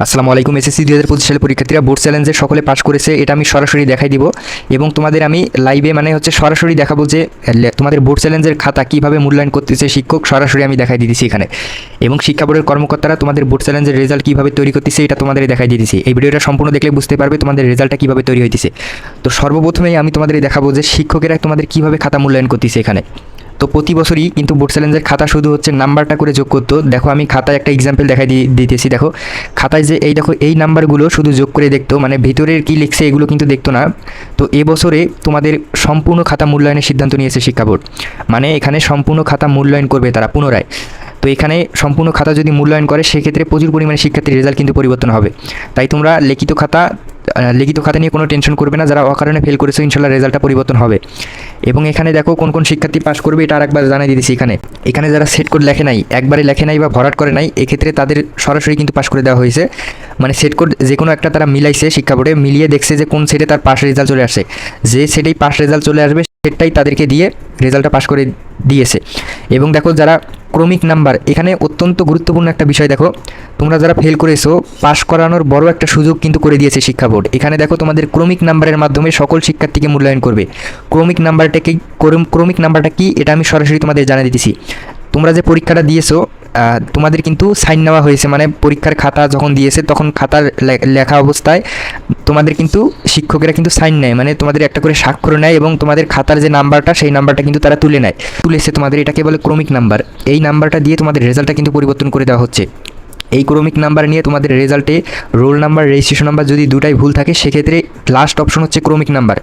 আসসালামু আলাইকুম। এসএসসি 2025 সালের পরীক্ষার্থীরা বোর্ড চ্যালেঞ্জে সকলে পাস করেছে, এটা আমি সরাসরি দেখাই দিব এবং তোমাদের আমি লাইভে সরাসরি দেখাবো যে তোমাদের বোর্ড চ্যালেঞ্জের খাতা কীভাবে মূল্যায়ন করতেছে শিক্ষক, সরাসরি আমি দেখাই দিতেছি এখানে। এবং শিক্ষা বোর্ডের কর্মকর্তারা তোমাদের বোর্ড চ্যালেঞ্জের রেজাল্ট কীভাবে তৈরি করতেছে এটা তোমাদের দেখাই দিতেছি। এই ভিডিওটা সম্পূর্ণ দেখলে বুঝতে পারবে তোমাদের রেজাল্টটা কীভাবে তৈরি হইতেছে। তো সর্বপ্রথমেই আমি তোমাদের দেখাবো যে শিক্ষকেরা তোমাদের কীভাবে খাতা মূল্যায়ন করতেছে এখানে। তো প্রতি বছরই কিন্তু বোর্ড চ্যালেঞ্জের খাতা শুধু হচ্ছে নাম্বারটা করে যোগ করতো। দেখো আমি খাতায় একটা এক্সাম্পল দেখাই দিতেছি। দেখো খাতায় যে এই নাম্বারগুলো শুধু যোগ করে দেখতো, মানে ভিতরের কী লিখছে এগুলো কিন্তু দেখতো না। তো এবছরে তোমাদের সম্পূর্ণ খাতা মূল্যায়নের সিদ্ধান্ত নিয়েছে শিক্ষা বোর্ড, মানে এখানে সম্পূর্ণ খাতা মূল্যায়ন করবে তারা পুনরায়। তো এখানে সম্পূর্ণ খাতা যদি মূল্যায়ন করে সেক্ষেত্রে প্রচুর পরিমাণে শিক্ষার্থীর রেজাল্ট কিন্তু পরিবর্তন হবে। তাই তোমরা লিখিত খাতা নিয়ে কোনো টেনশন করবে না। যারা অকারণে ফেল করেছো ইনশাল্লাহ রেজাল্টটা পরিবর্তন হবে। এবং এখানে দেখো কোন কোন শিক্ষার্থী পাস করবে এটা আরেকবার জানাই দিয়েছি। এখানে যারা সেট কোড একবারে লেখে নাই বা ভরাট করে নাই, এক্ষেত্রে তাদের সরাসরি কিন্তু পাস করে দেওয়া হয়েছে। মানে সেট কোড যে কোনো একটা তারা মিলাইছে, শিক্ষা বোর্ডে মিলিয়ে দেখছে যে কোন সেটে তার পাস রেজাল্ট চলে আসছে, যে সেটেই পাস রেজাল্ট চলে আসবে সেটাই তাদেরকে দিয়ে রেজাল্টটা পাস করে দিয়েছে। এবং দেখো যারা ক্রমিক নাম্বার, এখানে অত্যন্ত গুরুত্বপূর্ণ একটা বিষয়, দেখো তোমরা যারা ফেল করেছো পাস করানোর বড় একটা সুযোগ কিন্তু করে দিয়েছে শিক্ষা বোর্ড। এখানে দেখো তোমাদের ক্রমিক নাম্বারের মাধ্যমে সকল শিক্ষার্থীকে মূল্যায়ন করবে। ক্রমিক নাম্বারটা কি এটা আমি সরাসরি তোমাদের জানিয়ে দিতেছি। তোমরা যে পরীক্ষাটা দিয়েছো তোমাদের কিন্তু সাইন নেওয়া হয়েছে, মানে পরীক্ষার খাতা যখন দিয়েছে তখন খাতার লেখা অবস্থায় তোমাদের কিন্তু শিক্ষকেরা কিন্তু সাইন নেয়, মানে তোমাদের একটা করে স্বাক্ষর নেয় এবং তোমাদের খাতার যে নাম্বারটা সেই নাম্বারটা কিন্তু তারা তুলেছে তোমাদের, এটাকে বলে ক্রমিক নাম্বার। এই নাম্বারটা দিয়ে তোমাদের রেজাল্টটা কিন্তু পরিবর্তন করে দেওয়া হচ্ছে। এই ক্রমিক নাম্বার নিয়ে তোমাদের রেজাল্টে রোল নাম্বার, রেজিস্ট্রেশন নাম্বার যদি দুটাই ভুল থাকে সেক্ষেত্রে লাস্ট অপশন হচ্ছে ক্রমিক নাম্বার।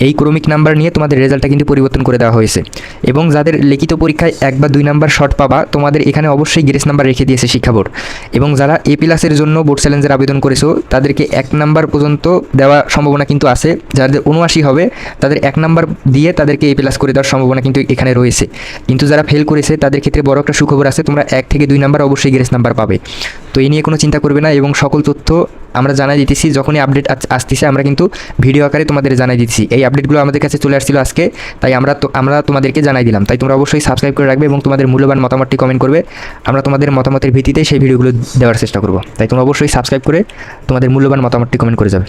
এই ক্রমিক নাম্বার নিয়ে তোমাদের রেজাল্টটা কিন্তু পরিবর্তন করে দেওয়া হয়েছে। এবং যাদের লিখিত পরীক্ষায় 1 বা 2 নাম্বার শর্ট পাবা তোমাদের এখানে অবশ্যই গ্রেস নাম্বার রেখে দিয়েছে শিক্ষা বোর্ড। এবং যারা A+-এর জন্য বোর্ড চ্যালেঞ্জের আবেদন করেছো তাদেরকে 1 নাম্বার পর্যন্ত দেওয়ার সম্ভাবনা কিন্তু আছে। যাদের 79 হবে তাদের 1 নাম্বার দিয়ে তাদেরকে A+ করে দেওয়ার সম্ভাবনা কিন্তু এখানে রয়েছে। কিন্তু যারা ফেল করেছে তাদের ক্ষেত্রে বড় একটা সুখবর আছে, তোমরা 1 থেকে 2 নাম্বার অবশ্যই গ্রেস নাম্বার পাবে। তো এই নিয়ে কোনো চিন্তা করবে না এবং সকল তথ্য আমরা জানাই দিতেছি। যখনই আপডেট আসতেছে আমরা কিন্তু ভিডিও আকারে তোমাদের জানাই দিচ্ছি। এই আপডেটগুলো আমাদের কাছে চলে আসছিল আজকে, তাই আমরা তোমাদেরকে জানাই দিলাম। তাই তোমরা অবশ্যই সাবস্ক্রাইব করে রাখবে এবং তোমাদের মূল্যবান মতামতটি কমেন্ট করবে। আমরা তোমাদের মতামতের ভিত্তিতে সেই ভিডিওগুলো দেওয়ার চেষ্টা করব। তাই তোমরা অবশ্যই সাবস্ক্রাইব করে তোমাদের মূল্যবান মতামতটি কমেন্ট করে যাবে।